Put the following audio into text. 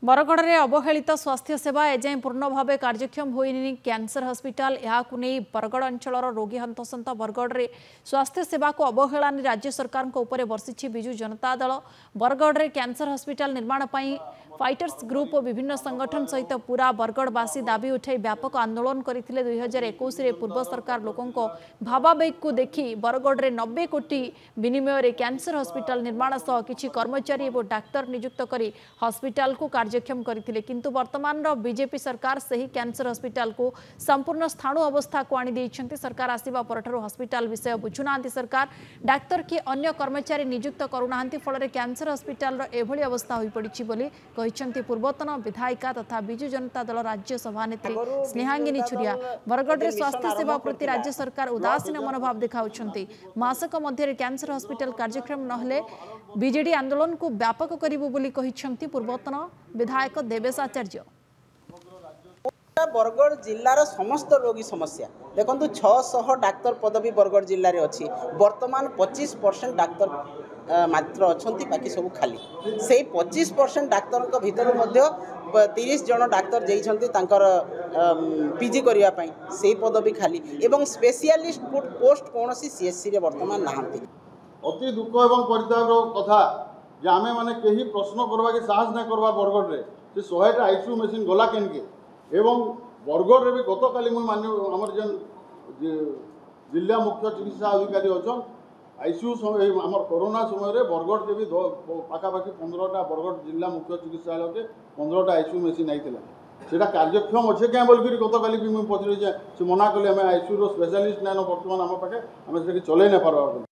बरगढ़ में अवहेलित स्वास्थ्य सेवा एजाएं पूर्ण भाव कार्यक्षम होइनि कैंसर हॉस्पिटल यहाकु नहीं बरगढ़ अंचल रोगी हंतसंत बरगढ़ में स्वास्थ्य सेवा को अवहेला राज्य सरकार उपर बर्षिछि बिजु जनता दल। बरगढ़ में कैंसर हॉस्पिटल निर्माण पर फाइटर्स ग्रुप और विभिन्न संगठन सहित पूरा बरगढ़वासी दाबी उठाई व्यापक आंदोलन करते 2021 पूर्व सरकार लोकों भावावेग को देखि बरगढ़ में 90 कोटी विनिमय कैंसर हॉस्पिटल निर्माण सह किछि कर्मचारी और डाक्तर नियुक्त करी हॉस्पिटल को कार्यक्षम करथिले किंतु वर्तमान बीजेपी सरकार सही कैंसर हॉस्पिटल को संपूर्ण स्थाणु अवस्था को आनी देइछंती। सरकार आसीबा परठारु हॉस्पिटल विषय बुझुनांती सरकार डाक्तर कि अन्य कर्मचारी नियुक्त करूनांती फल कैंसर हॉस्पिटल एभली अवस्था होई पड़िछि बोली कहिछंती पूर्वतन विधायिका तथा बिजु जनता दल राज्य सभानेत्री स्नेहांगिनी छुरिया। बरगढ़ में स्वास्थ्य सेवा प्रति राज्य सरकार उदासीन मनोभाव देखाउछंती। मासक मध्य कैंसर हॉस्पिटल कार्यक्रम नहले बीजेडी आंदोलन को व्यापक करिबु बोली कहिछंती पूर्वतन विधायक देवेश आचार्य। बरगढ़ जिलार समस्त रोगी समस्या देखो 600 डाक्तर पदवी बरगढ़ जिले में अच्छी वर्तमान 25% डाक्तर मात्र अच्छा बाकी सब खाली से 25% डाक्तर भितर 30 जन डाक्तर जाइछंती पीजी करने से पदवी खाली एवं स्पेशलिस्ट पोस्ट कौन सीएससी रे वर्तमान नहांती। अति दुख एवं परिताप कथा जे आमे माने कहीं प्रश्न करवा के साहस नहीं करवा बरगढ़ रे से 100टा आईसीयू मशीन गला केनके एवं बरगढ़ रे भी गतकाली मुझे मान आमर जेन जिला मुख्य चिकित्सा अधिकारी अच्छा आईसीयू समय आमर कोरोना समय बरगढ़ से भी पाखापाखि 15टा बरगढ़ जिला मुख्य चिकित्सालय के 15टा आईसीयू मशीन आईला सेटा कार्यक्षम अच्छे क्या बोलिक गतकाली भी मुझे पचर से मना कले आम आईसीयू स्पेशलिस्ट नाइन बर्तमान आम पाखे आम से चलई नहीं पार्बा।